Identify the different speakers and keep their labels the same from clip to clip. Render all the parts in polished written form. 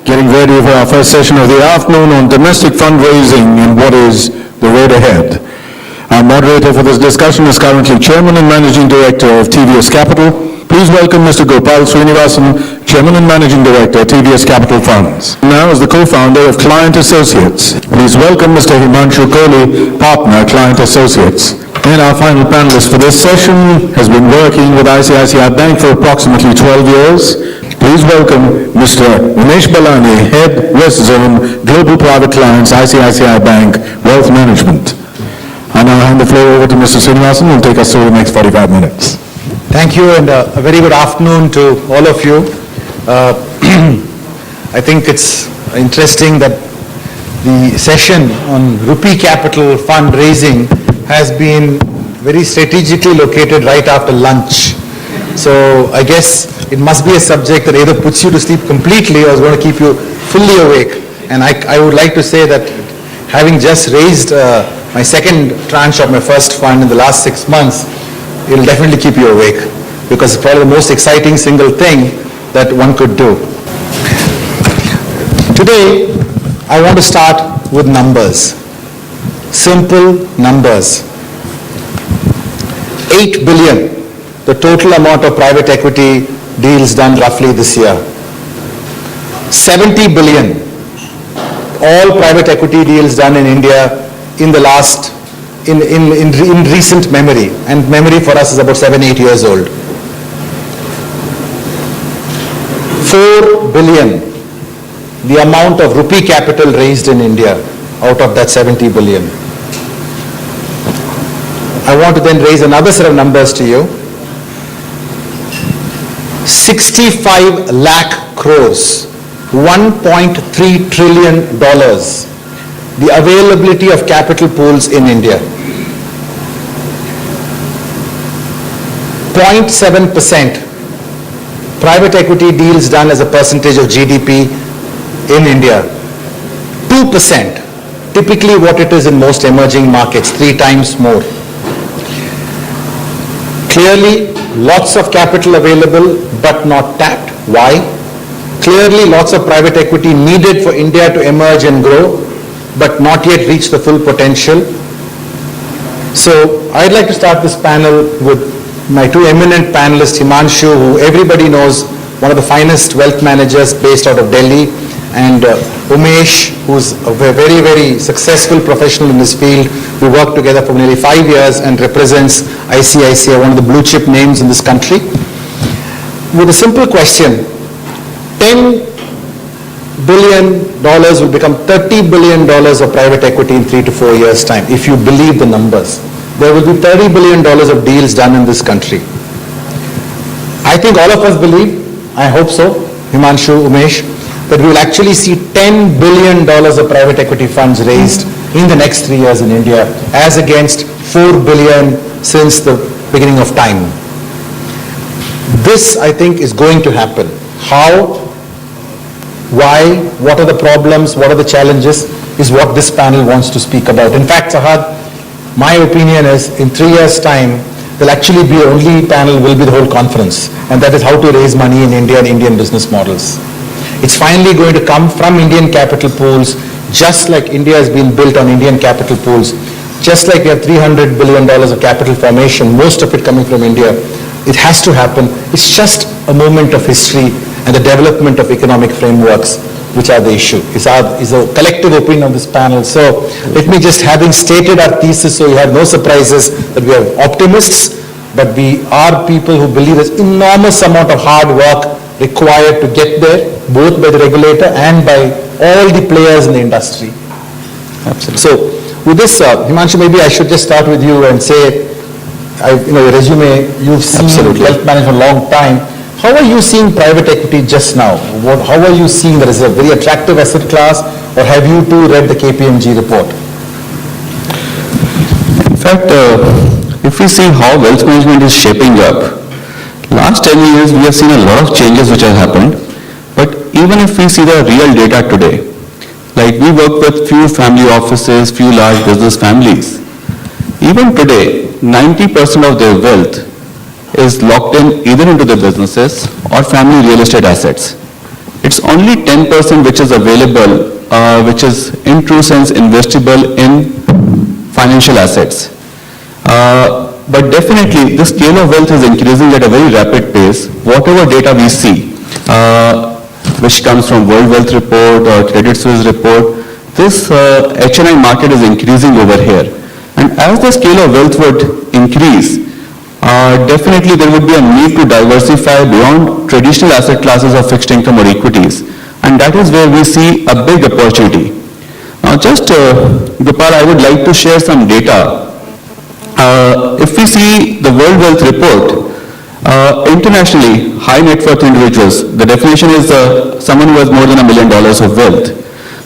Speaker 1: getting ready for our first session of the afternoon on domestic fundraising and what is the road ahead. Our moderator for this discussion is currently Chairman and Managing Director of TVS Capital. Please welcome Mr. Gopal Srinivasan, Chairman and Managing Director, TVS Capital Funds. Now as the co-founder of Client Associates. Please welcome Mr. Himanshu Kohli, Partner, Client Associates. And our final panelist for this session has been working with ICICI Bank for approximately 12 years. Please welcome Mr. Umesh Balani, Head West Zone, Global Private Clients, ICICI Bank, Wealth Management. I now hand the floor over to Mr. Srinivasan, who will take us through the next 45 minutes.
Speaker 2: Thank you, and a very good afternoon to all of you. I think it's interesting that the session on Rupee Capital fundraising has been very strategically located right after lunch. So I guess it must be a subject that either puts you to sleep completely or is going to keep you fully awake. And I would like to say that having just raised my second tranche of my first fund in the last 6 months, it will definitely keep you awake because it's probably the most exciting single thing that one could do. Today, I want to start with numbers. Simple numbers. 8 billion, the total amount of private equity deals done roughly this year. 70 billion, all private equity deals done in India in the last, in recent memory, and memory for us is about 7-8 years old. 4 billion, the amount of rupee capital raised in India out of that 70 billion. I want to then raise another set of numbers to you. 65 lakh crores, $1.3 trillion, the availability of capital pools in India. 0.7% private equity deals done as a percentage of GDP in India. 2%, typically what it is in most emerging markets, 3 times more. Clearly, lots of capital available but not tapped. Why? Clearly, lots of private equity needed for India to emerge and grow, but not yet reach the full potential. So, I'd like to start this panel with my two eminent panelists, Himanshu, who everybody knows, one of the finest wealth managers based out of Delhi, and Umesh, who's a very, very successful professional in this field. We worked together for nearly 5 years and represents ICICI, one of the blue chip names in this country. With a simple question, $10 billion will become $30 billion of private equity in 3 to 4 years' time, if you believe the numbers. There will be $30 billion of deals done in this country. I think all of us believe, I hope so, Himanshu, Umesh, that we will actually see $10 billion of private equity funds raised in the next 3 years in India, as against $4 billion since the beginning of time. This, I think, is going to happen. How? Why? What are the problems? What are the challenges? Is what this panel wants to speak about. In fact, Sahad, my opinion is in 3 years' time, there'll actually be only panel will be the whole conference, and that is how to raise money in India and Indian business models. It's finally going to come from Indian capital pools, just like India has been built on Indian capital pools. Just like we have $300 billion of capital formation, most of it coming from India. It has to happen. It's just a moment of history and the development of economic frameworks which are the issue. Is a collective opinion of this panel. So let me just, having stated our thesis so you have no surprises, that we are optimists, but we are people who believe there's enormous amount of hard work required to get there, both by the regulator and by all the players in the industry. Absolutely. So with this, Himanshu, maybe I should just start with you and say, your resume, you've seen wealth management a long time. How are you seeing private equity just now? How are you seeing that as a very attractive asset class, or have you too read the KPMG report?
Speaker 3: In fact, if we see how wealth management is shaping up, last 10 years we have seen a lot of changes which have happened. But even if we see the real data today, like we work with few family offices, few large business families, even today, 90% of their wealth is locked in either into their businesses or family real estate assets. it's only 10% which is available, which is in true sense investable in financial assets. But definitely the scale of wealth is increasing at a very rapid pace. Whatever data we see, which comes from World Wealth Report or Credit Suisse report, this HNI market is increasing over here. And as the scale of wealth would increase, definitely there would be a need to diversify beyond traditional asset classes of fixed income or equities. And that is where we see a big opportunity. Now just, Gopal, I would like to share some data. If we see the World Wealth Report, internationally, high net worth individuals, the definition is someone who has more than $1 million of wealth.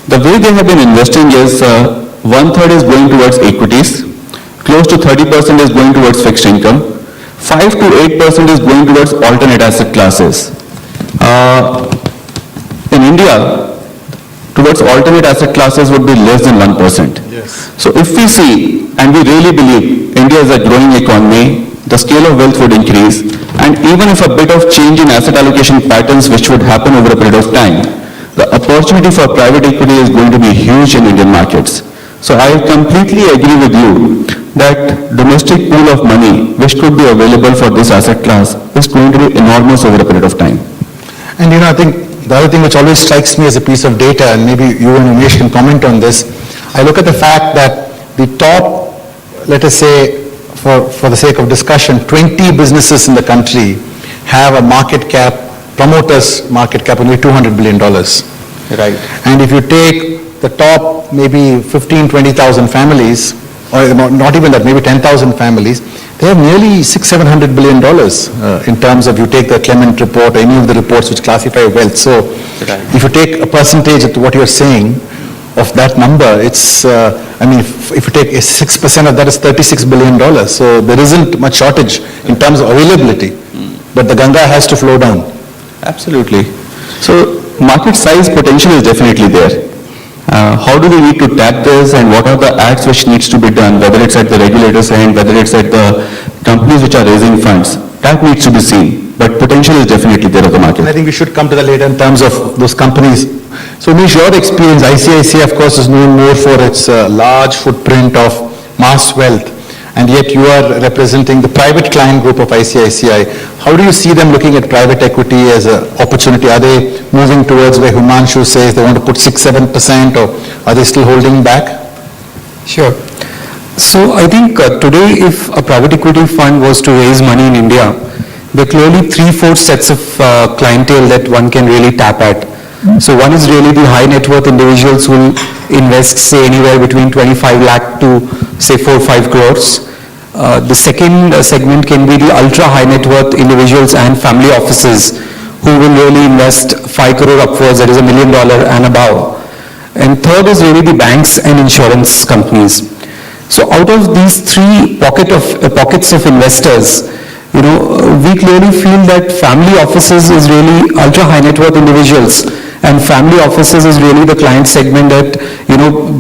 Speaker 3: The way they have been investing is 1/3 is going towards equities, close to 30% is going towards fixed income, 5 to 8% is going towards alternate asset classes. In India, towards alternate asset classes would be less than 1%.
Speaker 2: Yes.
Speaker 3: So if we see, and we really believe India is a growing economy, the scale of wealth would increase, and even if a bit of change in asset allocation patterns which would happen over a period of time, the opportunity for private equity is going to be huge in Indian markets. So I completely agree with you that domestic pool of money which could be available for this asset class is going to be enormous over a period of time.
Speaker 2: And I think the other thing which always strikes me as a piece of data, and maybe you and Umesh can comment on this, I look at the fact that the top, let us say, for the sake of discussion, 20 businesses in the country have a market cap, promoters market cap only $200 billion.
Speaker 3: Right.
Speaker 2: And if you take the top maybe 15, 20,000 families, or not even that, maybe 10,000 families, they have nearly $600-700 billion in terms of, you take the Clement report or any of the reports which classify wealth. So if you take a percentage of what you're saying of that number, it's, if you take 6% of that is $36 billion. So there isn't much shortage in terms of availability, but the Ganga has to flow down.
Speaker 3: Absolutely. So market size potential is definitely there. How do we need to tap this, and what are the acts which needs to be done, whether it's at the regulator's end, whether it's at the companies which are raising funds, that needs to be seen. But potential is definitely there of the market.
Speaker 2: And I think we should come to that later in terms of those companies. So Umesh, your experience, ICICI of course is known more for its large footprint of mass wealth, and yet you are representing the private client group of ICICI. How do you see them looking at private equity as an opportunity? Are they moving towards where Himanshu says they want to put 6-7%, or are they still holding back?
Speaker 4: Sure. So I think today if a private equity fund was to raise money in India, there are clearly 3-4 sets of clientele that one can really tap at. So one is really the high net worth individuals who will invest, say, anywhere between 25 lakh to say 4-5 crores. The second segment can be the ultra high net worth individuals and family offices who will really invest 5 crore upwards, that is $1 million and above. And third is really the banks and insurance companies. So out of these three pockets of investors, we clearly feel that family offices is really ultra high net worth individuals, and family offices is really the client segment that,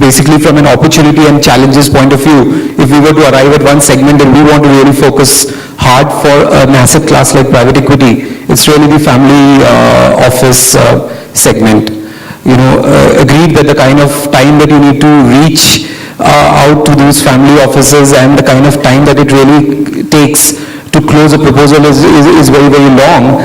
Speaker 4: basically from an opportunity and challenges point of view, if we were to arrive at one segment and we want to really focus hard for an asset class like private equity, it's really the family office segment. Agreed that the kind of time that you need to reach out to these family offices and the kind of time that it really takes to close a proposal is very, very long.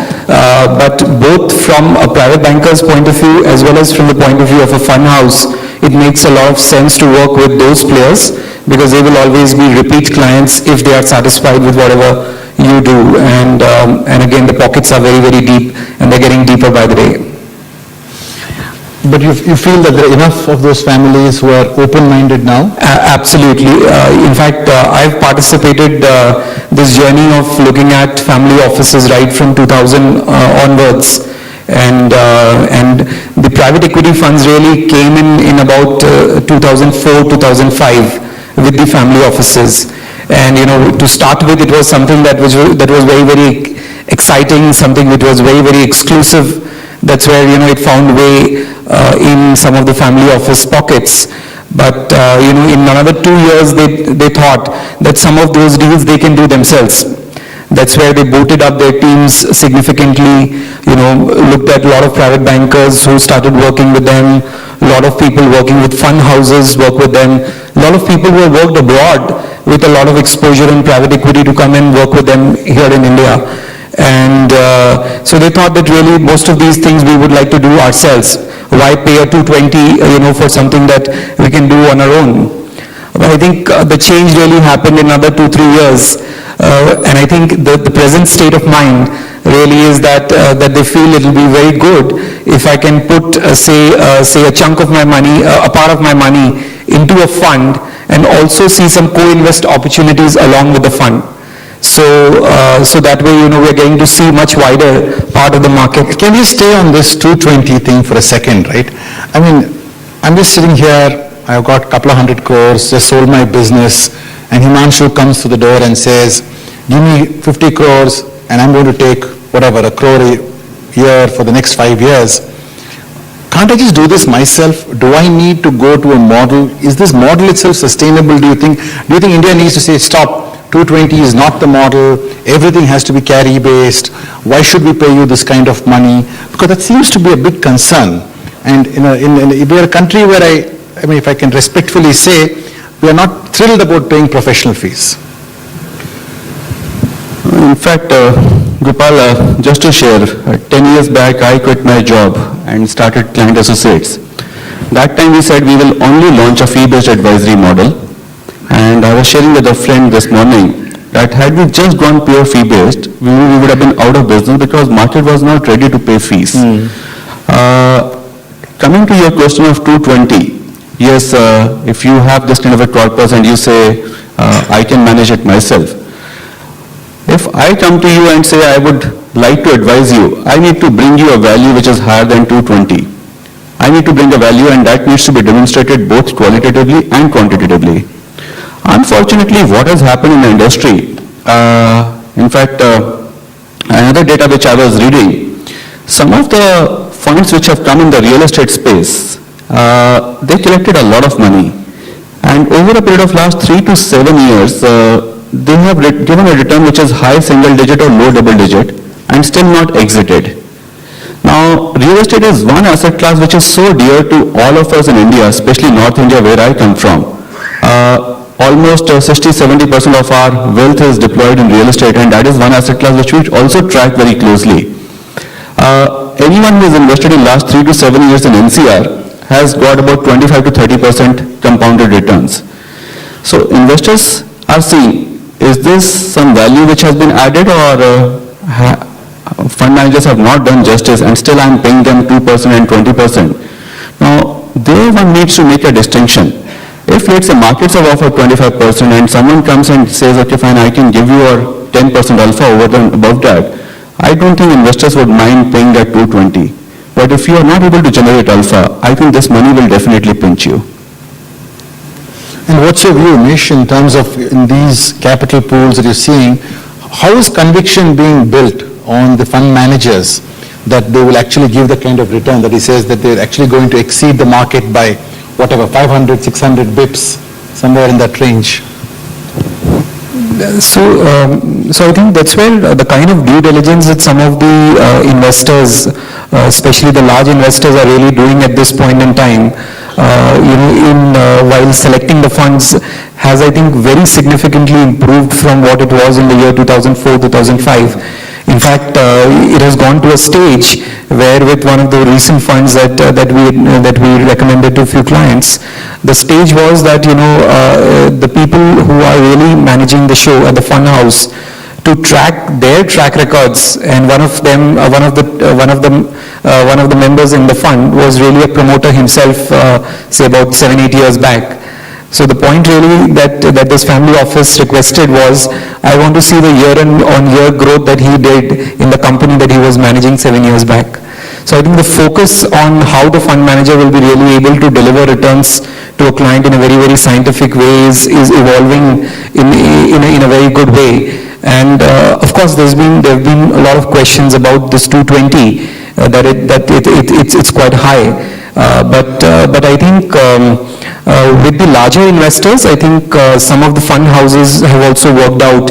Speaker 4: But both from a private banker's point of view as well as from the point of view of a fund house, it makes a lot of sense to work with those players because they will always be repeat clients if they are satisfied with whatever you do. And again, the pockets are very, very deep and they're getting deeper by the day.
Speaker 2: But you feel that there are enough of those families who are open-minded now?
Speaker 4: Absolutely. In fact, I've participated this journey of looking at family offices right from 2000 onwards. And the private equity funds really came in about 2004, 2005 with the family offices. And to start with, it was something that was very, very exciting, something which was very, very exclusive. That's where it found way in some of the family office pockets. But in another 2 years, they thought that some of those deals they can do themselves. That's where they booted up their teams significantly, looked at a lot of private bankers who started working with them, a lot of people working with fund houses work with them, a lot of people who have worked abroad with a lot of exposure in private equity to come and work with them here in India. And so they thought that really most of these things we would like to do ourselves. Why pay a 220, for something that we can do on our own? But I think the change really happened in another 2-3 years. And I think the present state of mind really is that they feel it will be very good if I can put, say a chunk of my money, a part of my money into a fund and also see some co-invest opportunities along with the fund. So that way, we're getting to see much wider part of the market.
Speaker 2: Can we stay on this 220 thing for a second, right? I mean, I'm just sitting here, I've got a couple of 100 crores, just sold my business, and Himanshu comes to the door and says, give me 50 crores and I'm going to take whatever, 1 crore a year for the next 5 years. Can't I just do this myself? Do I need to go to a model? Is this model itself sustainable, do you think? Do you think India needs to say, stop, 220 is not the model, everything has to be carry-based, why should we pay you this kind of money? Because that seems to be a big concern. And we are a country where I mean, if I can respectfully say, we are not thrilled about paying professional fees.
Speaker 3: In fact, Gopal, just to share, 10 years back I quit my job and started Client Associates. That time we said we will only launch a fee-based advisory model. And I was sharing with a friend this morning that had we just gone pure fee-based, we would have been out of business because market was not ready to pay fees. Coming to your question of 220, yes, if you have this kind of a corpus and you say, I can manage it myself. If I come to you and say I would like to advise you, I need to bring you a value which is higher than 220. I need to bring a value and that needs to be demonstrated both qualitatively and quantitatively. Unfortunately, what has happened in the industry, in fact, another data which I was reading, some of the funds which have come in the real estate space, they collected a lot of money. And over a period of last 3 to 7 years, they have given a return which is high single digit or low double digit and still not exited. Now, real estate is one asset class which is so dear to all of us in India, especially North India where I come from. Almost 60-70% of our wealth is deployed in real estate, and that is one asset class which we also track very closely. Anyone who has invested in last 3 to 7 years in NCR has got about 25 to 30% compounded returns. So investors are seeing, is this some value which has been added, or fund managers have not done justice and still I am paying them 2% and 20%. Now, there one needs to make a distinction. If let's say markets have offered 25% and someone comes and says, okay fine, I can give you a 10% alpha over and above that, I don't think investors would mind paying that 220. But if you are not able to generate alpha, I think this money will definitely pinch you.
Speaker 2: And what's your view, Nish, in terms of in these capital pools that you're seeing, how is conviction being built on the fund managers that they will actually give the kind of return that he says that they're actually going to exceed the market by whatever, 500, 600 bips, somewhere in that range?
Speaker 4: So I think that's where the kind of due diligence that some of the investors, especially the large investors, are really doing at this point in time, while selecting the funds, has, I think, very significantly improved from what it was in the year 2004, 2005. In fact, it has gone to a stage where, with one of the recent funds that we recommended to a few clients, the stage was that the people who are really managing the show at the fund house to track their track records, and one of the members in the fund was really a promoter himself, say about 7-8 years back. So the point really that this family office requested was, I want to see the year-on-year growth that he did in the company that he was managing 7 years back. So I think the focus on how the fund manager will be really able to deliver returns to a client in a very, very scientific way is evolving in a very good way. And of course, there have been a lot of questions about this 220, that it's quite high. But I think with the larger investors, I think some of the fund houses have also worked out,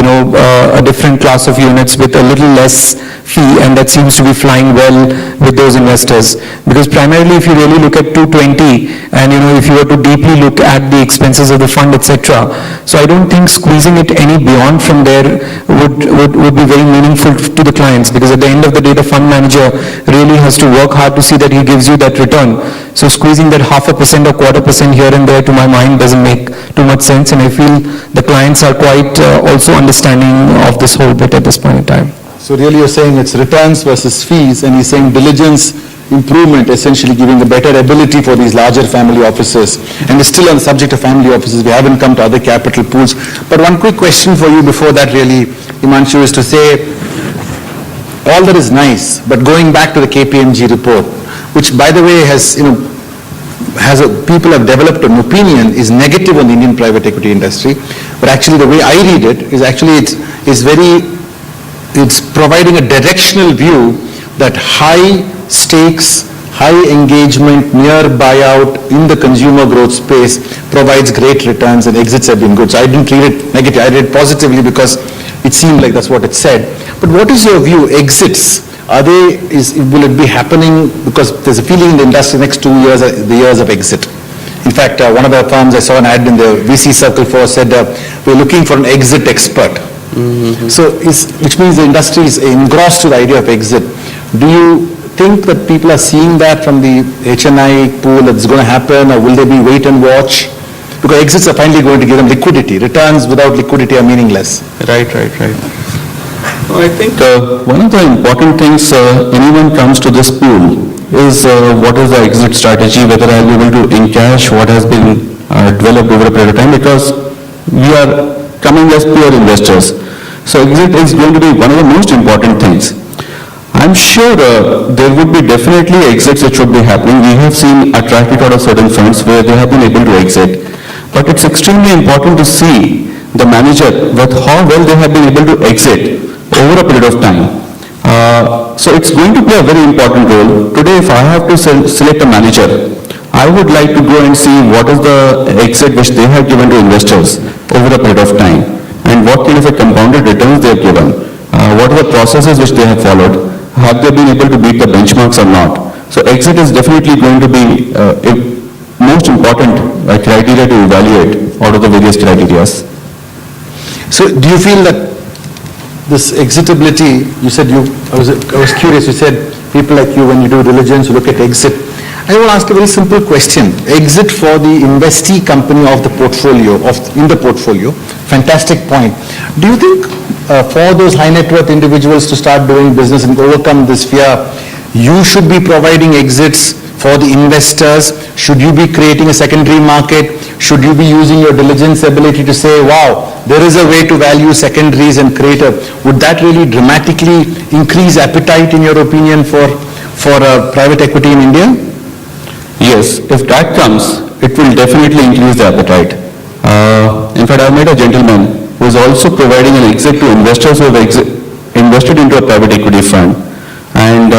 Speaker 4: a different class of units with a little less fee, and that seems to be flying well with those investors. Because primarily, if you really look at 220, and if you were to deeply look at the expenses of the fund, etc., so I don't think squeezing it any beyond from there would be very meaningful to the clients, because at the end of the day, the fund manager really has to work hard to see that he gives you that return. So squeezing that 0.5% or 0.25% here and there, to my mind, doesn't make too much sense, and I feel the clients are quite also understanding of this whole bit at this point in time.
Speaker 2: So really you're saying it's returns versus fees, and he's saying diligence improvement, essentially giving a better ability for these larger family offices. And we're still on the subject of family offices, we haven't come to other capital pools. But one quick question for you before that really, Himanshu, is to say, all that is nice, but going back to the KPMG report, which by the way has, people have developed an opinion is negative on the Indian private equity industry, but actually the way I read it is actually it's providing a directional view that high stakes, high engagement, near buyout in the consumer growth space provides great returns, and exits have been good. So I didn't read it negative, I read it positively because it seemed like that's what it said. But what is your view? Exits, will it be happening? Because there's a feeling in the industry next 2 years are the years of exit. In fact, one of the firms I saw an ad in the VC circle for said, we're looking for an exit expert. So, which means the industry is engrossed to the idea of exit. Do you think that people are seeing that from the HNI pool that's going to happen, or will they be wait and watch? Because exits are finally going to give them liquidity. Returns without liquidity are meaningless.
Speaker 3: Right. I think one of the important things anyone comes to this pool is what is the exit strategy, whether I'll be able to encash what has been developed over a period of time, because we are coming as pure investors. So exit is going to be one of the most important things. I'm sure there would be definitely exits that should be happening. We have seen a track record of certain funds where they have been able to exit. But it's extremely important to see the manager with how well they have been able to exit over a period of time. So it's going to play a very important role. Today, if I have to select a manager, I would like to go and see what is the exit which they have given to investors over a period of time, and what kind of a compounded returns they have given. What are the processes which they have followed? Have they been able to beat the benchmarks or not? So exit is definitely going to be a most important criteria to evaluate out of the various criteria.
Speaker 2: So do you feel that this exitability, you said I was curious, you said people like you, when you do diligence, you look at exit. I want to ask a very simple question. Exit for the investee company of the portfolio, in the portfolio, fantastic point. Do you think for those high net worth individuals to start doing business and overcome this fear, you should be providing exits for the investors? Should you be creating a secondary market? Should you be using your diligence ability to say, wow, there is a way to value secondaries and create would that really dramatically increase appetite, in your opinion, for private equity in India?
Speaker 3: Yes, if that comes, it will definitely increase the appetite. In fact, I met a gentleman who is also providing an exit to investors who have invested into a private equity fund, and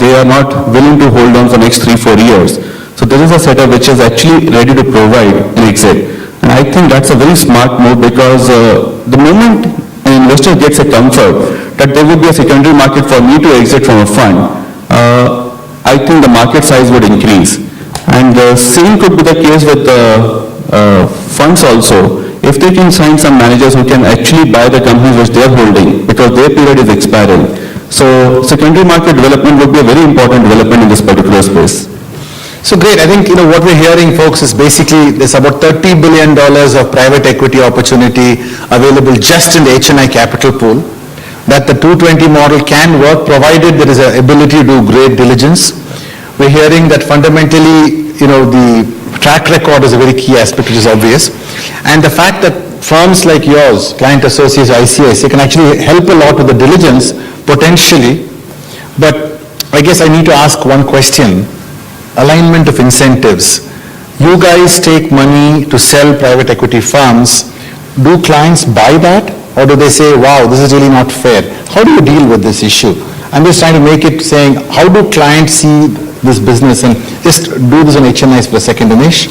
Speaker 3: they are not willing to hold on for next 3-4 years. So there is a setup which is actually ready to provide an exit. And I think that's a very smart move, because the moment an investor gets a comfort that there would be a secondary market for me to exit from a fund, I think the market size would increase. And the same could be the case with funds also. If they can find some managers who can actually buy the companies which they are holding, because their period is expiring. So secondary market development would be a very important development in this particular space.
Speaker 2: So great. I think, what we're hearing, folks, is basically there's about $30 billion of private equity opportunity available just in the HNI capital pool, that the 220 model can work provided there is an ability to do great diligence. We're hearing that fundamentally, the track record is a very key aspect, which is obvious. And the fact that firms like yours, Client Associates, ICICI, can actually help a lot with the diligence, potentially. But I guess I need to ask one question. Alignment of incentives. You guys take money to sell private equity firms. Do clients buy that? Or do they say, wow, this is really not fair? How do you deal with this issue? I'm just trying to make it saying, how do clients see this business? And just do this on HNIs for a second, Dinesh.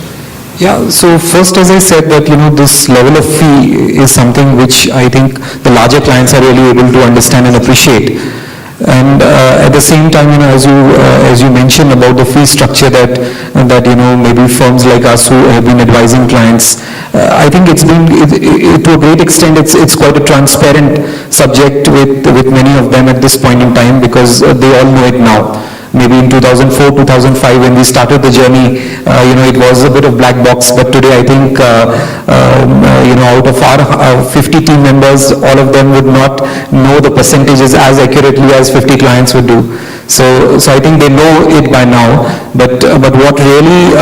Speaker 4: Yeah, so first, as I said, that, this level of fee is something which I think the larger clients are really able to understand and appreciate. And at the same time, as you mentioned about the fee structure that maybe firms like us who have been advising clients, I think it's been, to a great extent, it's quite a transparent subject with many of them at this point in time, because they all know it now. Maybe in 2004, 2005, when we started the journey, it was a bit of black box, but today I think, out of our 50 team members, all of them would not know the percentages as accurately as 50 clients would do. So I think they know it by now, but what really,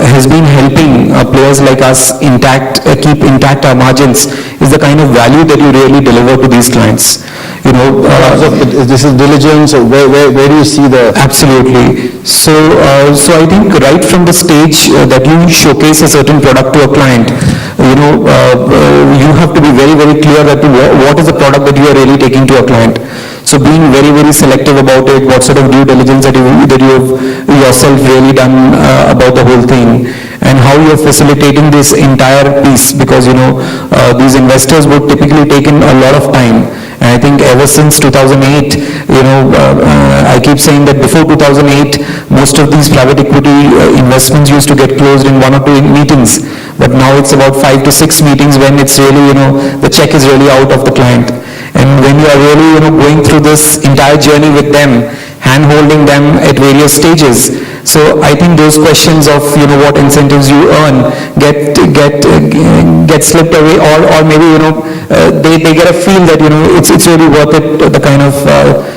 Speaker 4: has been helping players like us keep intact our margins is the kind of value that you really deliver to these clients.
Speaker 2: This is diligence, or where do you see the...
Speaker 4: Absolutely. So I think right from the stage that you showcase a certain product to a client, you have to be very, very clear that what is the product that you are really taking to a client. So being very, very selective about it, what sort of due diligence that you have yourself really done about the whole thing, and how you are facilitating this entire piece, because these investors would typically take in a lot of time. And I think ever since 2008, I keep saying that before 2008, most of these private equity investments used to get closed in 1 or 2 meetings. But now it's about 5 to 6 meetings when it's really, the check is really out of the client. And when you are really, going through this entire journey with them, hand-holding them at various stages. So I think those questions of, what incentives you earn get slipped away, or maybe, they get a feel that, it's really worth it, the kind of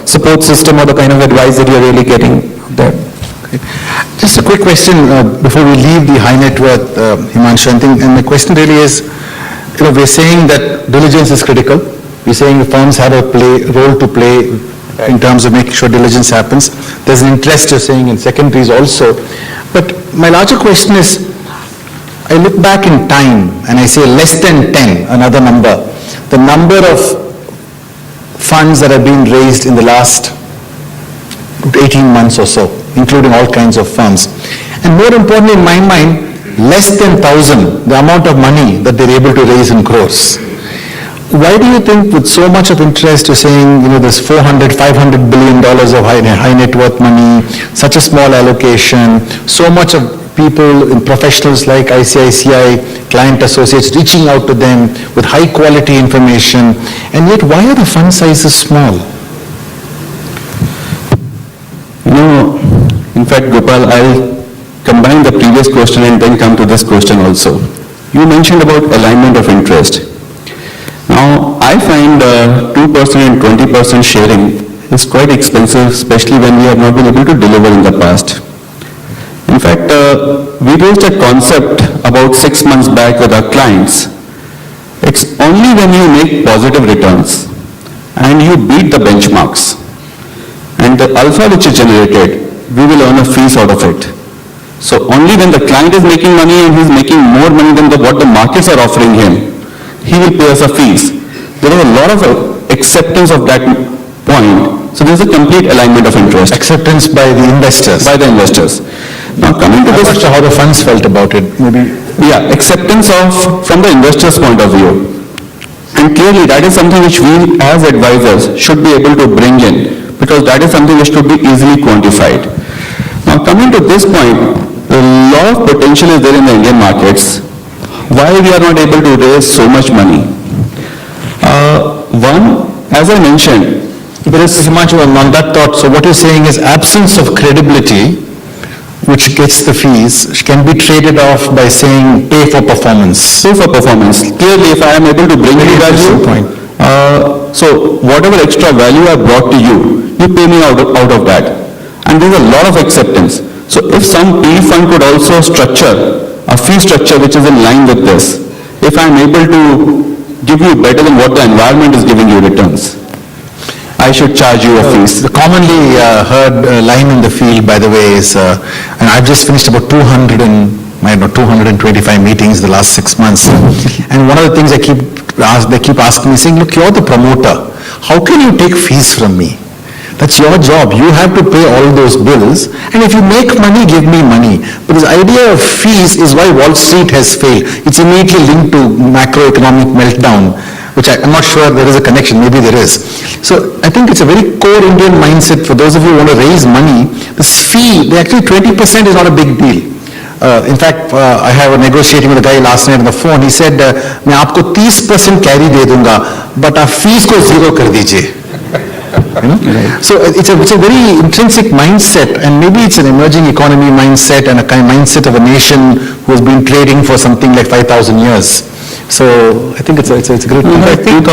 Speaker 4: support system or the kind of advice that you're really getting there.
Speaker 2: Okay. Just a quick question before we leave the high net worth, Himanshu, and my question really is, we're saying that diligence is critical. We're saying the firms have a role to play in terms of making sure diligence happens. There's an interest, you're saying, in secondaries also. But my larger question is, I look back in time and I say less than 10, another number, the number of funds that have been raised in the last 18 months or so, including all kinds of firms. And more importantly, in my mind, less than 1,000, the amount of money that they're able to raise in crores. Why do you think with so much of interest you're saying, there's $400, $500 billion of high net worth money, such a small allocation, so much of people in professionals like ICICI, client associates reaching out to them with high quality information, and yet why are the fund sizes small?
Speaker 3: In fact, Gopal, I'll combine the previous question and then come to this question also. You mentioned about alignment of interest. Now, I find 2% and 20% sharing is quite expensive, especially when we have not been able to deliver in the past. In fact, we raised a concept about 6 months back with our clients. It's only when you make positive returns and you beat the benchmarks and the alpha which is generated, we will earn a fees out of it. So only when the client is making money and he's making more money than what the markets are offering him, he will pay us a fees. There is a lot of acceptance of that point. So there's a complete alignment of interest.
Speaker 2: Acceptance by the investors.
Speaker 3: By the investors. Now coming to this...
Speaker 2: I'm not sure how the funds felt about it. Maybe.
Speaker 3: Yeah, acceptance from the investor's point of view. And clearly that is something which we as advisors should be able to bring in, because that is something which should be easily quantified. Now coming to this point, a lot of potential is there in the Indian markets. Why we are not able to raise so much money? One, as I mentioned,
Speaker 2: there is Himanshu on that thought. So what you're saying is absence of credibility, which gets the fees, can be traded off by saying pay for performance.
Speaker 3: Pay for performance. Clearly, if I am able to bring you value, so whatever extra value I brought to you, you pay me out of that. And there's a lot of acceptance. So if some PE fund could also structure a fee structure which is in line with this, if I'm able to give you better than what the environment is giving you returns, I should charge you a fees.
Speaker 2: The commonly heard line in the field, by the way, is, and I've just finished about 225 meetings the last 6 months, and one of the things they keep asking me, saying, look, you're the promoter. How can you take fees from me? That's your job. You have to pay all those bills. And if you make money, give me money. But this idea of fees is why Wall Street has failed. It's immediately linked to macroeconomic meltdown, which I'm not sure there is a connection. Maybe there is. So I think it's a very core Indian mindset for those of you who want to raise money. This fee, actually 20% is not a big deal. In fact, I have a negotiating with a guy last night on the phone. He said, मैं आपको 30% carry दे दूंगा, but आप fees को zero कर दीजिए. You know? So it's a very intrinsic mindset, and maybe it's an emerging economy mindset and a kind of mindset of a nation who has been trading for something like 5,000 years. So I think it's a great thing.
Speaker 4: I think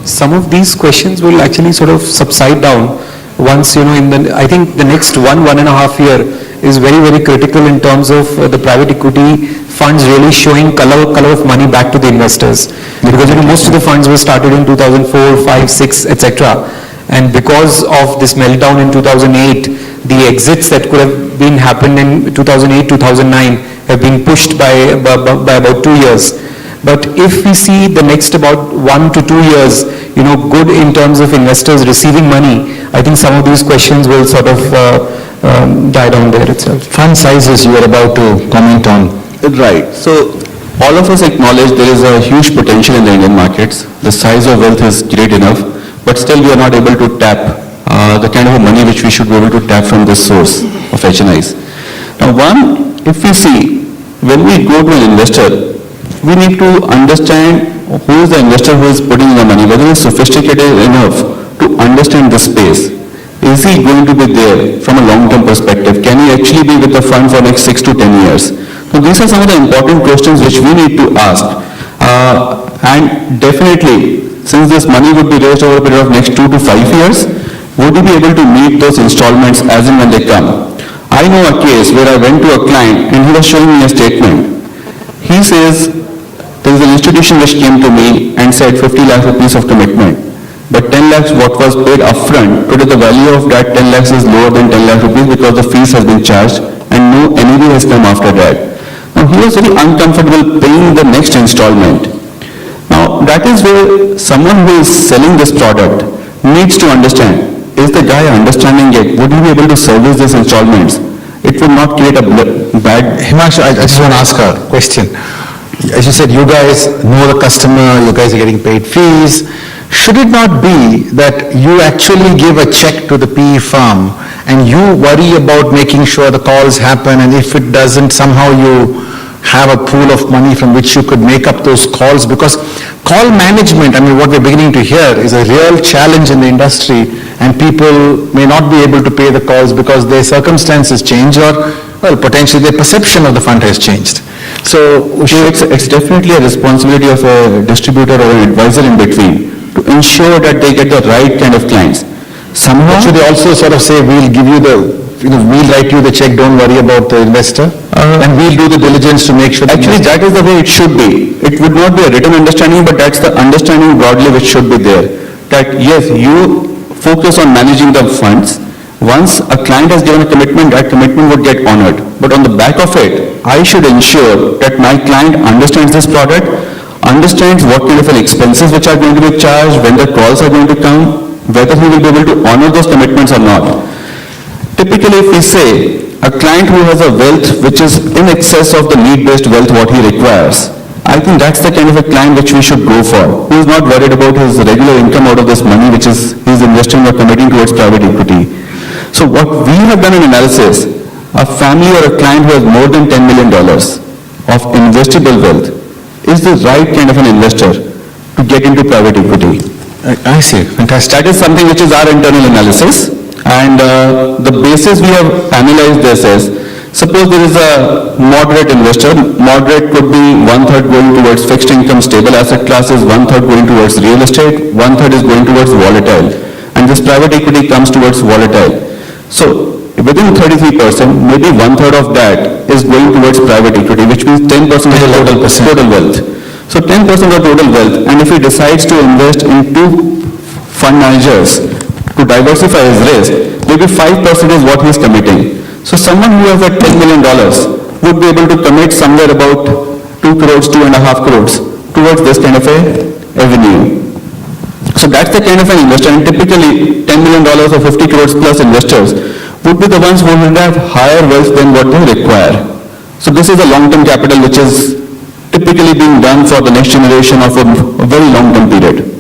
Speaker 4: some of these questions will actually sort of subside down once, I think the next 1.5 year is very, very critical in terms of the private equity funds really showing color of money back to the investors. Because most of the funds were started in 2004, 5, 6, etc. And because of this meltdown in 2008, the exits that could have been happened in 2008, 2009 have been pushed by about 2 years. But if we see the next about 1 to 2 years, good in terms of investors receiving money, I think some of these questions will sort of die down there itself.
Speaker 2: Fund sizes you were about to comment on.
Speaker 3: Right. So all of us acknowledge there is a huge potential in the Indian markets. The size of wealth is great enough, but still we are not able to tap the kind of money which we should be able to tap from this source of HNIs. Now one, if we see, when we go to an investor, we need to understand who is the investor who is putting in the money, whether he is sophisticated enough to understand the space. Is he going to be there from a long-term perspective? Can he actually be with the fund for next 6 to 10 years? So these are some of the important questions which we need to ask. And definitely, since this money would be raised over a period of next 2 to 5 years, would you be able to meet those installments as and when they come? I know a case where I went to a client and he was showing me a statement. He says, there is an institution which came to me and said 50 lakh rupees of commitment. But 10 lakhs what was paid upfront, today the value of that 10 lakhs is lower than 10 lakh rupees because the fees has been charged and no NAV has come after that. Now he was very uncomfortable paying the next installment. Now that is where someone who is selling this product needs to understand, is the guy understanding it? Would he be able to service these installments? It would not create a bad...
Speaker 2: Himanshu, I just want to ask a question. As you said, you guys know the customer, you guys are getting paid fees. Should it not be that you actually give a check to the PE firm and you worry about making sure the calls happen, and if it doesn't, somehow you have a pool of money from which you could make up those calls? Because call management, what we're beginning to hear is a real challenge in the industry, and people may not be able to pay the calls because their circumstances change, or, well, potentially their perception of the fund has changed. So
Speaker 3: it's definitely a responsibility of a distributor or an advisor in between to ensure that they get the right kind of clients. Somehow,
Speaker 2: should they also sort of say, we'll give you we'll write you the check, don't worry about the investor, and we'll do the diligence to make sure...
Speaker 3: Actually, that is the way it should be. It would not be a written understanding, but that's the understanding broadly which should be there. That yes, you focus on managing the funds. Once a client has given a commitment, that commitment would get honored. But on the back of it, I should ensure that my client understands this product, understands what kind of expenses which are going to be charged, when the calls are going to come, whether he will be able to honor those commitments or not. Typically, if we say a client who has a wealth which is in excess of the need-based wealth what he requires, I think that's the kind of a client which we should go for, who is not worried about his regular income out of this money which is he's investing or committing towards private equity. So what we have done an analysis, a family or a client who has more than $10 million of investable wealth is the right kind of an investor to get into private equity.
Speaker 2: I see. Fantastic.
Speaker 3: That is something which is our internal analysis, and the basis we have analyzed this is, suppose there is a moderate investor. Moderate could be 1/3 going towards fixed income stable asset classes, 1/3 going towards real estate, 1/3 is going towards volatile, and this private equity comes towards volatile. So within 33%, maybe 1/3 of that is going towards private equity, which means 10% of the total wealth. So 10% of total wealth, and if he decides to invest in 2 fund managers to diversify his risk, maybe 5% is what he is committing. So someone who has $10 million would be able to commit somewhere about 2 crores, 2.5 crores towards this kind of a avenue. So that's the kind of an investor, and typically $10 million or 50 crores plus investors would be the ones who will have higher wealth than what they require. So this is a long-term capital which is typically being done for the next generation of a very long-term period.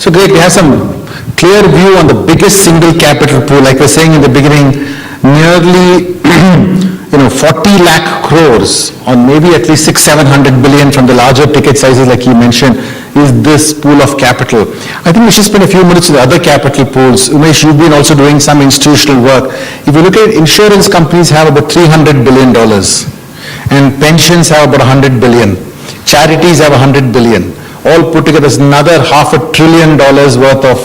Speaker 2: So great, we have some clear view on the biggest single capital pool, like we were saying in the beginning, nearly 40 lakh crores, or maybe at least 600-700 billion from the larger ticket sizes like you mentioned, is this pool of capital. I think we should spend a few minutes on the other capital pools. Umesh, you've been also doing some institutional work. If you look at it, insurance companies have about $300 billion, and pensions have about $100 billion. Charities have $100 billion. All put together is another $500 billion worth of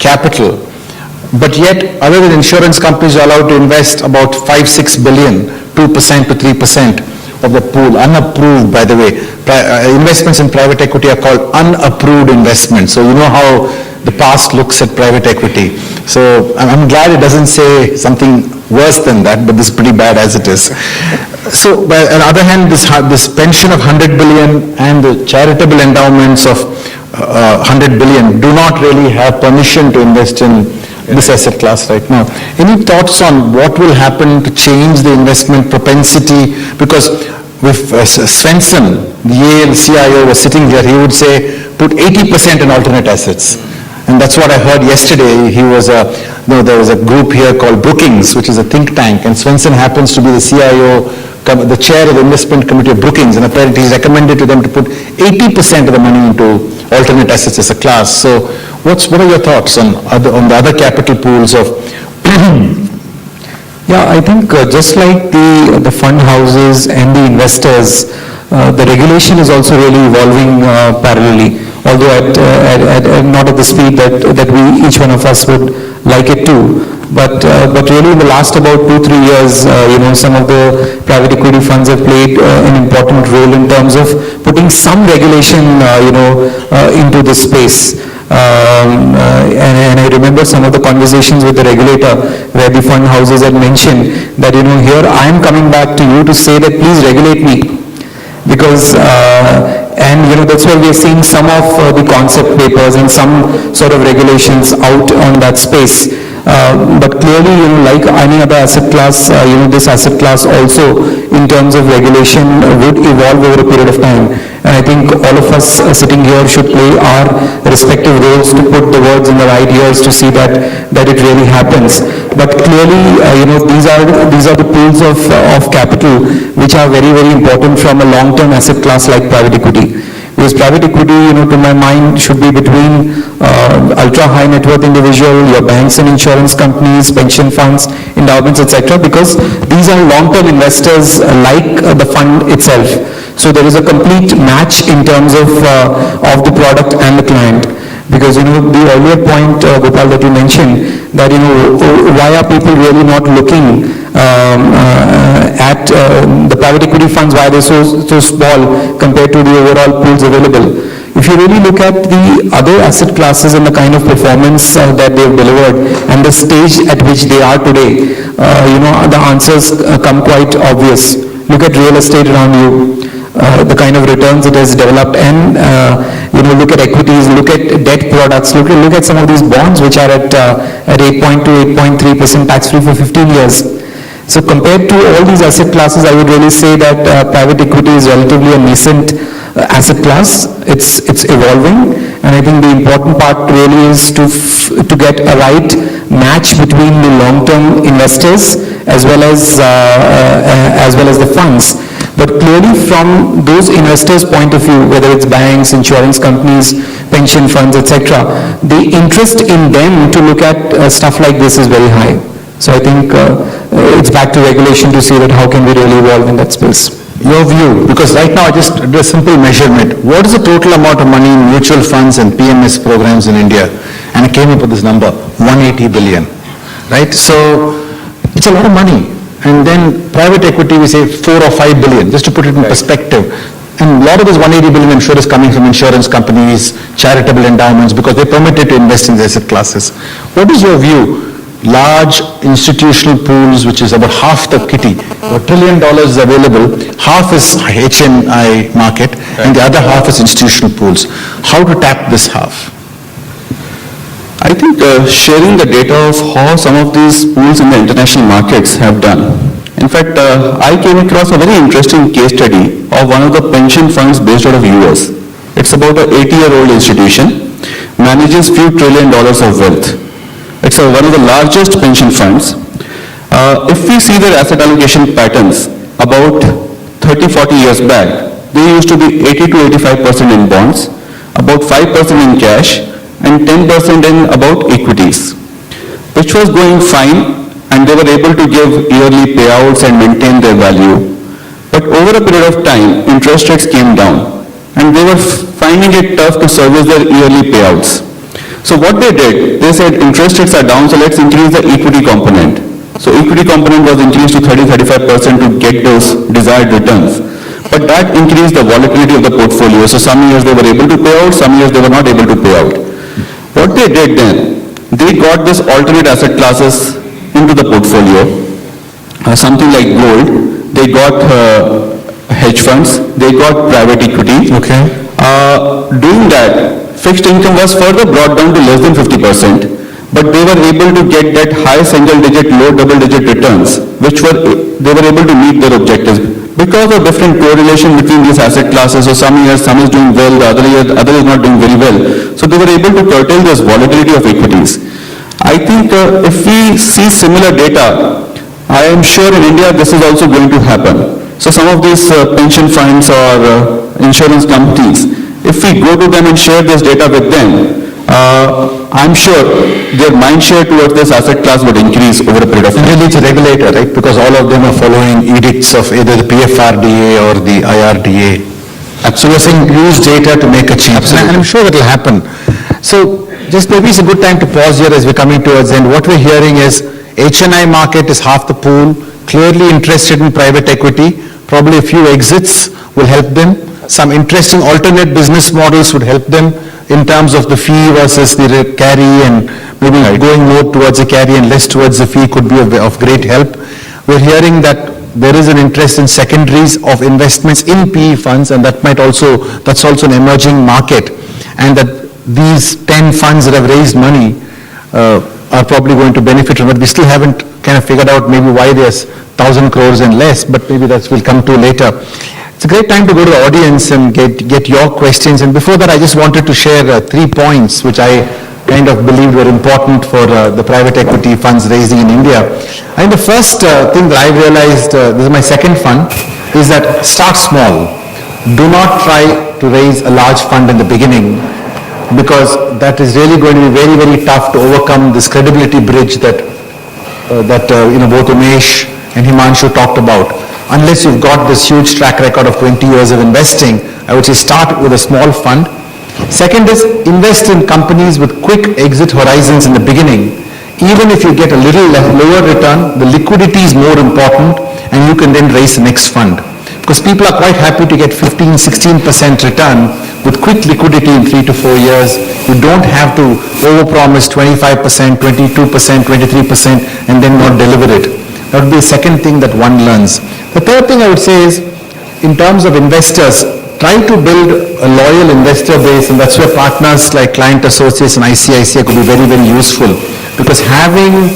Speaker 2: capital. But yet, other than insurance companies are allowed to invest about 5-6 billion, 2% to 3% of the pool, unapproved, by the way. Investments in private equity are called unapproved investments. So you know how the past looks at private equity. So I'm glad it doesn't say something worse than that, but this is pretty bad as it is. So, on the other hand, this pension of 100 billion and the charitable endowments of 100 billion do not really have permission to invest in this asset class right now. Any thoughts on what will happen to change the investment propensity? Because if Svensson, the Yale CIO, was sitting here, he would say, put 80% in alternate assets. And that's what I heard yesterday. There was a group here called Brookings, which is a think tank, and Svensson happens to be the CIO, the chair of the investment committee of Brookings, and apparently he's recommended to them to put 80% of the money into alternate assets as a class. So what are your thoughts on the other capital pools of
Speaker 4: Yeah, I think just like the fund houses and the investors, the regulation is also really evolving parallelly, although not at the speed that we, each one of us would like it to. But really in the last about 2-3 years, some of the private equity funds have played an important role in terms of putting some regulation, into this space. And I remember some of the conversations with the regulator where the fund houses had mentioned that, here I am coming back to you to say that please regulate me. Because, that's why we are seeing some of the concept papers and some sort of regulations out on that space. But clearly, like any other asset class, this asset class also, in terms of regulation, would evolve over a period of time. And I think all of us sitting here should play our respective roles to put the words in the right ears to see that it really happens. But clearly, these are the pools of capital which are very, very important from a long-term asset class like private equity. Because private equity, to my mind, should be between ultra-high net worth individual, your banks and insurance companies, pension funds, endowments, etc. Because these are long-term investors like the fund itself. So there is a complete match in terms of the product and the client. Because, the earlier point, Gopal, that you mentioned, that, why are people really not looking at the private equity funds, why they're so small compared to the overall pools available. If you really look at the other asset classes and the kind of performance that they've delivered and the stage at which they are today, the answers come quite obvious. Look at real estate around you. The kind of returns it has developed, and look at equities, look at debt products, look at some of these bonds which are at 8.2, 8.3% tax-free for 15 years. So compared to all these asset classes, I would really say that private equity is relatively a nascent asset class. It's evolving, and I think the important part really is to get a right match between the long-term investors as well as the funds. But clearly from those investors' point of view, whether it's banks, insurance companies, pension funds, etc., the interest in them to look at stuff like this is very high. So I think it's back to regulation to see that how can we really evolve in that space.
Speaker 2: your view? Because right now I just did a simple measurement. What is the total amount of money in mutual funds and PMS programs in India? And I came up with this number, 180 billion, right? So it's a lot of money. And then private equity, we say 4 or 5 billion, just to put it in perspective. And a lot of this 180 billion, I'm sure, is coming from insurance companies, charitable endowments, because they're permitted to invest in the asset classes. What is your view? Large institutional pools, which is about half the kitty, $1 trillion is available, half is HNI market, and the other half is institutional pools. How to tap this half?
Speaker 3: I think sharing the data of how some of these pools in the international markets have done. In fact, I came across a very interesting case study of one of the pension funds based out of US. It's about an 80-year-old institution, manages few $1 trillion of wealth. It's one of the largest pension funds. If we see their asset allocation patterns, about 30-40 years back, they used to be 80 to 85% in bonds, about 5% in cash, and 10% in about equities, which was going fine, and they were able to give yearly payouts and maintain their value. But over a period of time, interest rates came down, and they were finding it tough to service their yearly payouts. So what they did, they said interest rates are down, so let's increase the equity component. So equity component was increased to 30-35% to get those desired returns. But that increased the volatility of the portfolio. So some years they were able to pay out, some years they were not able to pay out. What they did then, they got this alternate asset classes into the portfolio, something like gold, they got hedge funds, they got private equity.
Speaker 1: Okay.
Speaker 3: Doing that, fixed income was further brought down to less than 50%, but they were able to get that high single-digit, low double-digit returns, which they were able to meet their objectives. Because of different correlation between these asset classes, so some years some is doing well, the other is not doing very well. So they were able to curtail this volatility of equities. I think if we see similar data, I am sure in India this is also going to happen. So some of these pension funds or insurance companies, if we go to them and share this data with them, I'm sure their mind share towards this asset class would increase over a period of time.
Speaker 2: Really, it's a regulator, right? Because all of them are following edicts of either the PFRDA or the IRDA. So we're saying use data to make a change. And I'm sure that will happen. So just maybe it's a good time to pause here as we're coming towards the end. What we're hearing is HNI market is half the pool, clearly interested in private equity, probably a few exits will help them. Some interesting alternate business models would help them in terms of the fee versus the carry, and maybe going more towards the carry and less towards the fee could be of great help. We're hearing that there is an interest in secondaries of investments in PE funds, and that's also an emerging market, and that these 10 funds that have raised money are probably going to benefit from it. We still haven't kind of figured out maybe why there's 1,000 crores and less, but maybe we'll come to later. It's a great time to go to the audience and get your questions. And before that, I just wanted to share 3 points which I kind of believed were important for the private equity funds raising in India. I think the first thing that I realized, this is my second fund, is that start small. Do not try to raise a large fund in the beginning, because that is really going to be very, very tough to overcome this credibility bridge that both Umesh and Himanshu talked about. Unless you've got this huge track record of 20 years of investing, I would say start with a small fund. Second is invest in companies with quick exit horizons in the beginning. Even if you get a little lower return, the liquidity is more important, and you can then raise the next fund. Because people are quite happy to get 15-16% return with quick liquidity in 3 to 4 years. You don't have to overpromise 25%, 22%, 23%, and then not deliver it. That would be the second thing that one learns. The third thing I would say is, in terms of investors, try to build a loyal investor base, and that's where partners like Client Associates and ICICI could be very, very useful. Because having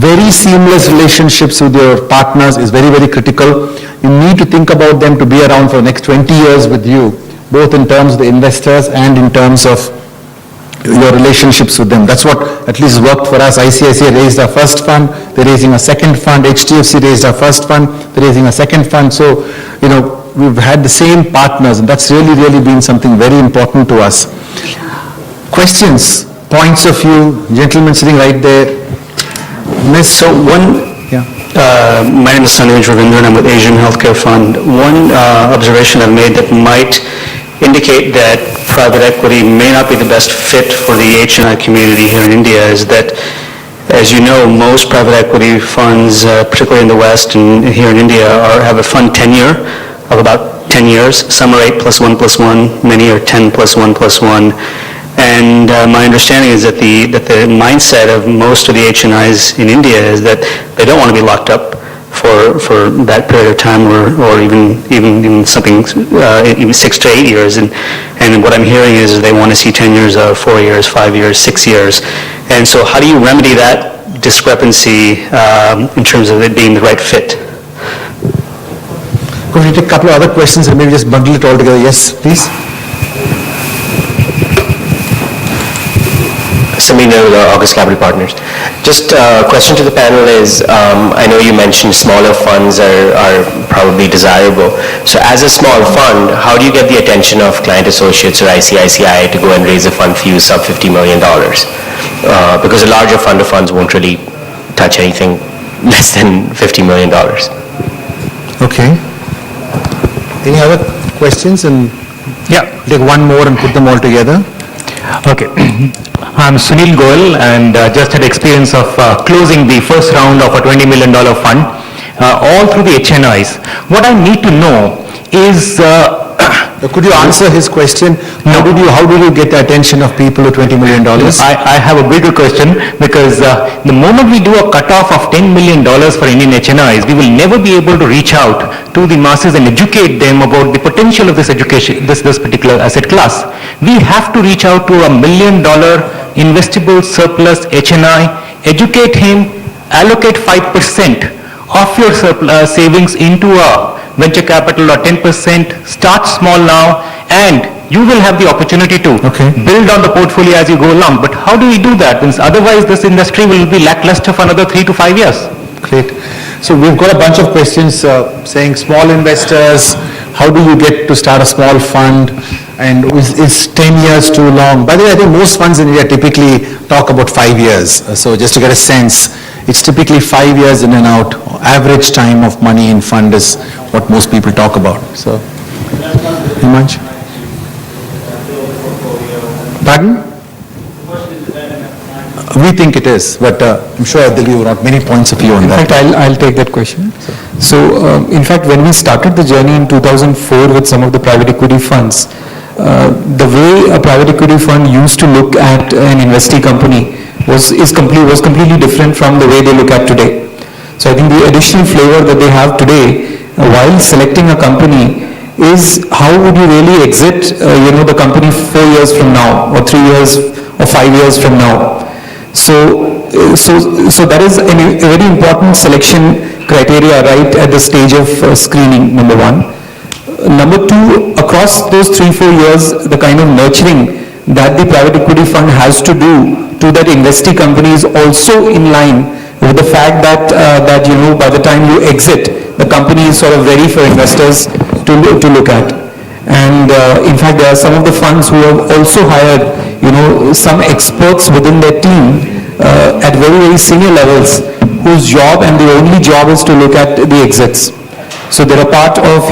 Speaker 2: very seamless relationships with your partners is very, very critical. You need to think about them to be around for the next 20 years with you, both in terms of the investors and in terms of your relationships with them. That's what at least worked for us. ICICI raised our first fund, they're raising a second fund. HDFC raised our first fund, they're raising a second fund. So, we've had the same partners, and that's really, really been something very important to us. Questions, points of view, gentlemen sitting right there.
Speaker 5: So my name is Sandeep Ravindran, I'm with Asian Healthcare Fund. One observation I've made that might indicate that private equity may not be the best fit for the HNI community here in India is that, as you know, most private equity funds, particularly in the West and here in India, have a fund tenure of about 10 years. Some are 8 + 1 + 1, many are 10 + 1 + 1. And my understanding is that the mindset of most of the HNIs in India is that they don't want to be locked up for that period of time, or even something, even 6 to 8 years. And what I'm hearing is they want to see 10 years, 4 years, 5 years, 6 years. And so how do you remedy that discrepancy in terms of it being the right fit?
Speaker 2: Could we take a couple of other questions and maybe just bundle it all together? Yes, please.
Speaker 6: Sameer with August Capital Partners. Just a question to the panel is, I know you mentioned smaller funds are probably desirable. So as a small fund, how do you get the attention of client associates or ICICI to go and raise a fund for you sub $50 million? Because a larger fund of funds won't really touch anything less than $50 million.
Speaker 2: Okay. Any other questions? And
Speaker 7: Yeah,
Speaker 2: take one more and put them all together.
Speaker 7: okay. I'm Sunil Goel and just had experience of closing the first round of a $20 million fund, all through the HNIs. What I need to know is,
Speaker 2: Could you answer his question? How did you get the attention of people with $20 million?
Speaker 7: I have a bigger question, because the moment we do a cutoff of $10 million for Indian HNIs, we will never be able to reach out to the masses and educate them about the potential of this education, this particular asset class. We have to reach out to $1 million investable surplus HNI, educate him, allocate 5% of your savings into a venture capital or 10%, start small now, and you will have the opportunity to build on the portfolio as you go along. But how do we do that? Because otherwise this industry will be lackluster for another 3 to 5 years.
Speaker 2: Great. So we've got a bunch of questions saying small investors, how do you get to start a small fund, and is 10 years too long? By the way, I think most funds in India typically talk about 5 years. So just to get a sense, it's typically 5 years in and out. Average time of money in fund is what most people talk about. So, Himansh? Pardon? We think it is, but I'm sure there'll be not many points of view on
Speaker 4: In
Speaker 2: that.
Speaker 4: fact, I'll take that question. So, in fact, when we started the journey in 2004 with some of the private equity funds, the way a private equity fund used to look at an investee company was completely different from the way they look at today. So I think the additional flavor that they have today, while selecting a company, is how would you really exit, the company 4 years from now, or 3 years, or 5 years from now. So that is a very important selection criteria right at the stage of screening, number one. Number two, across those 3-4 years, the kind of nurturing that the private equity fund has to do to that investee company is also in line with the fact that by the time you exit, the company is sort of ready for investors to look at. And in fact, there are some of the funds who have also hired, some experts within their team at very, very senior levels, whose job and the only job is to look at the exits. So they're a part of,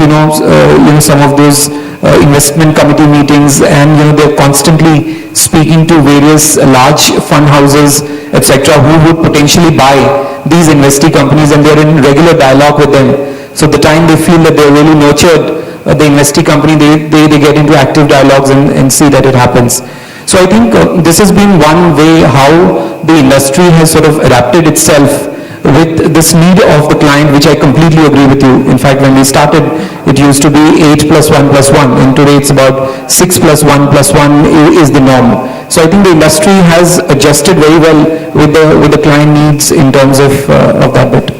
Speaker 4: some of those investment committee meetings, and, they're constantly speaking to various large fund houses, etc., who would potentially buy these investee companies, and they're in regular dialogue with them. So the time they feel that they're really nurtured, the investee company, they get into active dialogues and see that it happens. So I think this has been one way how the industry has sort of adapted itself with this need of the client, which I completely agree with you. In fact, when we started, it used to be 8 + 1 + 1, and today it's about 6 + 1 + 1 is the norm. So I think the industry has adjusted very well with the client needs in terms of that bit.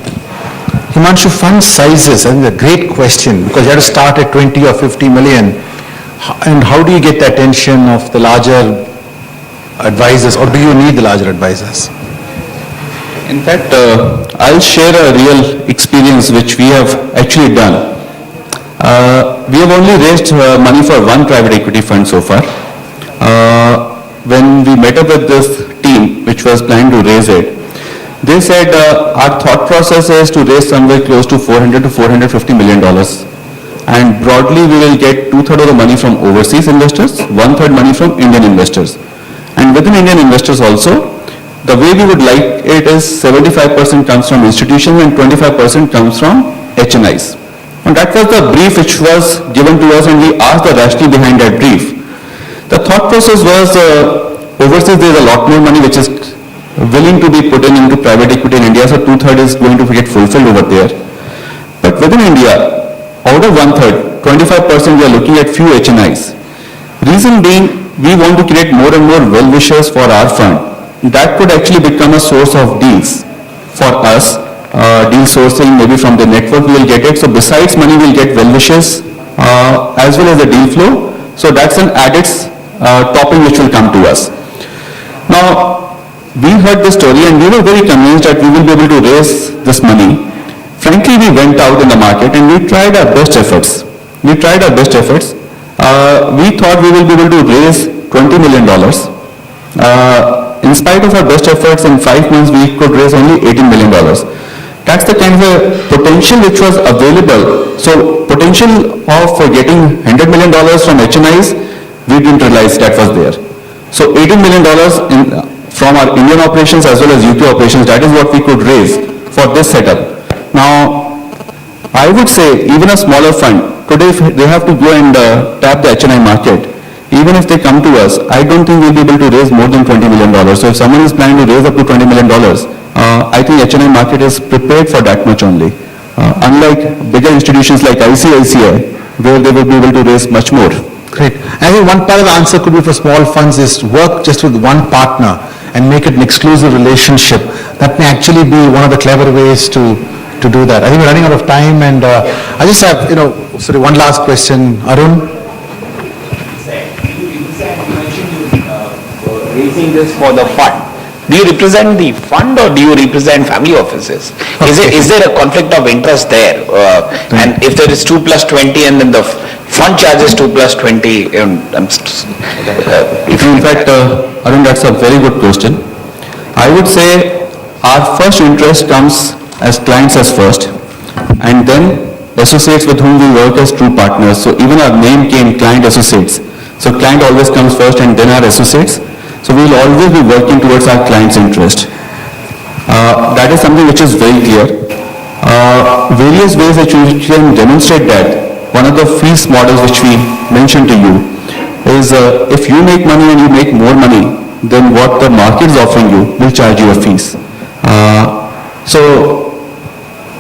Speaker 2: Himanshu, fund sizes, I think a great question, because you have to start at 20 or 50 million. And how do you get the attention of the larger advisors, or do you need the larger advisors?
Speaker 3: In fact, I'll share a real experience which we have actually done. We have only raised money for one private equity fund so far. When we met up with this team, which was planning to raise it, they said our thought process is to raise somewhere close to $400 to $450 million. And broadly, we will get 2/3 of the money from overseas investors, 1/3 money from Indian investors. And within Indian investors also, the way we would like it is 75% comes from institutions and 25% comes from HNIs. And that was the brief which was given to us, and we asked the rationale behind that brief. The thought process was overseas there is a lot more money which is willing to be put into private equity in India, so 2/3 is going to get fulfilled over there. But within India, out of one-third, 25% we are looking at few HNIs. Reason being, we want to create more and more well-wishers for our fund. That could actually become a source of deals for us, deal sourcing maybe from the network we will get it. So besides money, we'll get well-wishers as well as the deal flow. So that's an added topping which will come to us. Now, we heard this story and we were very convinced that we will be able to raise this money. Frankly, we went out in the market and we tried our best efforts. We thought we will be able to raise $20 million. In spite of our best efforts, in 5 months we could raise only $18 million. That's the kind of potential which was available. So potential of getting $100 million from HNIs, we didn't realize that was there. So $18 million from our Indian operations as well as UK operations, that is what we could raise for this setup. Now, I would say even a smaller fund, today if they have to go and tap the HNI market, even if they come to us, I don't think we'll be able to raise more than $20 million. So if someone is planning to raise up to $20 million, I think HNI market is prepared for that much only. Unlike bigger institutions like ICICI, where they will be able to raise much more.
Speaker 2: Great. I think one part of the answer could be for small funds is to work just with one partner and make it an exclusive relationship. That may actually be one of the clever ways to do that. I think we're running out of time and I just have, one last question. Arun?
Speaker 8: Raising this for the fund. Do you represent the fund or do you represent family offices? Is there a conflict of interest there? And if there is 2 plus 20 and then the fund charges 2 plus 20,
Speaker 3: In fact, Arun, that's a very good question. I would say our first interest comes as clients as first, and then associates with whom we work as true partners. So even our name came Client Associates. So client always comes first and then our associates. So we will always be working towards our client's interest. That is something which is very clear. Various ways that you can demonstrate that. One of the fees models which we mentioned to you is if you make money and you make more money than what the market is offering you, we'll charge you a fees. So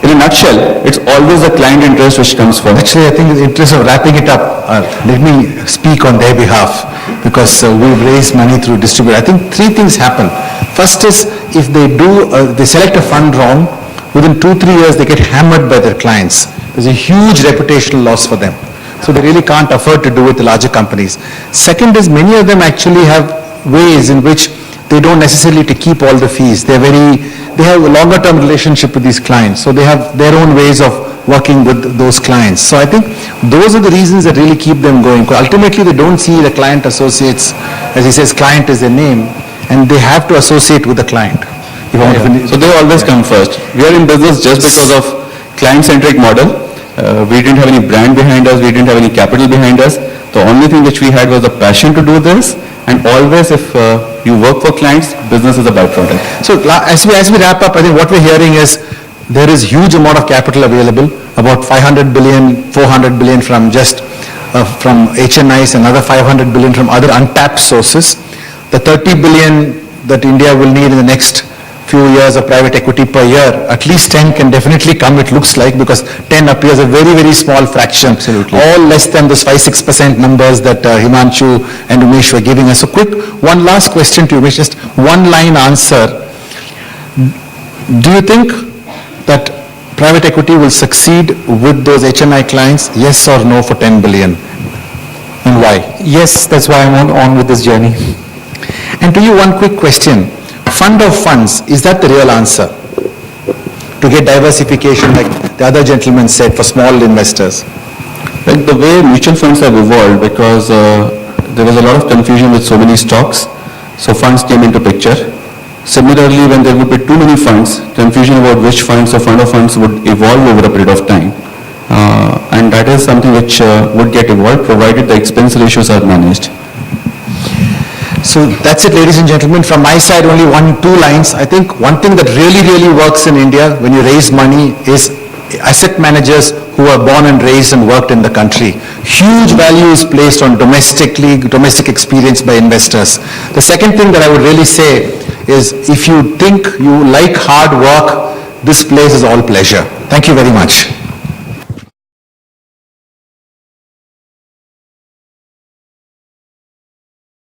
Speaker 3: in a nutshell, it's always the client interest which comes first.
Speaker 2: Actually, I think in the interest of wrapping it up, let me speak on their behalf because we've raised money through distributor. I think 3 things happen. First is if they select a fund wrong, within 2-3 years they get hammered by their clients. There's a huge reputational loss for them. So they really can't afford to do with the larger companies. Second is many of them actually have ways in which they don't necessarily to keep all the fees. They have a longer term relationship with these clients. So they have their own ways of working with those clients. So I think those are the reasons that really keep them going. Ultimately, they don't see the client associates, as he says, client is their name, and they have to associate with the client.
Speaker 3: So they always come first. We are in business just because of client-centric model. We didn't have any brand behind us. We didn't have any capital behind us. The only thing which we had was the passion to do this. And always if you work for clients, business is a byproduct.
Speaker 2: So as we wrap up, I think what we're hearing is there is huge amount of capital available, about 500 billion, 400 billion from just from HNIs, another 500 billion from other untapped sources. The 30 billion that India will need in the next few years of private equity per year, at least 10 can definitely come, it looks like, because 10 appears a very, very small fraction.
Speaker 3: Absolutely.
Speaker 2: All less than those 5-6% numbers that Himanshu and Umesh were giving us. So quick, one last question to you, Umesh, just one line answer. Do you think that private equity will succeed with those HNI clients, yes or no, for 10 billion? And why?
Speaker 4: Yes, that's why I'm on with this journey.
Speaker 2: And to you, one quick question. Fund of funds, is that the real answer? To get diversification like the other gentleman said for small investors?
Speaker 3: Like the way mutual funds have evolved, because there was a lot of confusion with so many stocks, so funds came into picture. Similarly, when there would be too many funds, confusion about which funds or fund of funds would evolve over a period of time. And that is something which would get evolved provided the expense ratios are managed.
Speaker 2: So that's it, ladies and gentlemen. From my side, only 1-2 lines. I think one thing that really works in India when you raise money is asset managers who are born and raised and worked in the country. Huge value is placed on domestic experience by investors. The second thing that I would really say is if you think you like hard work, this place is all pleasure. Thank you very much.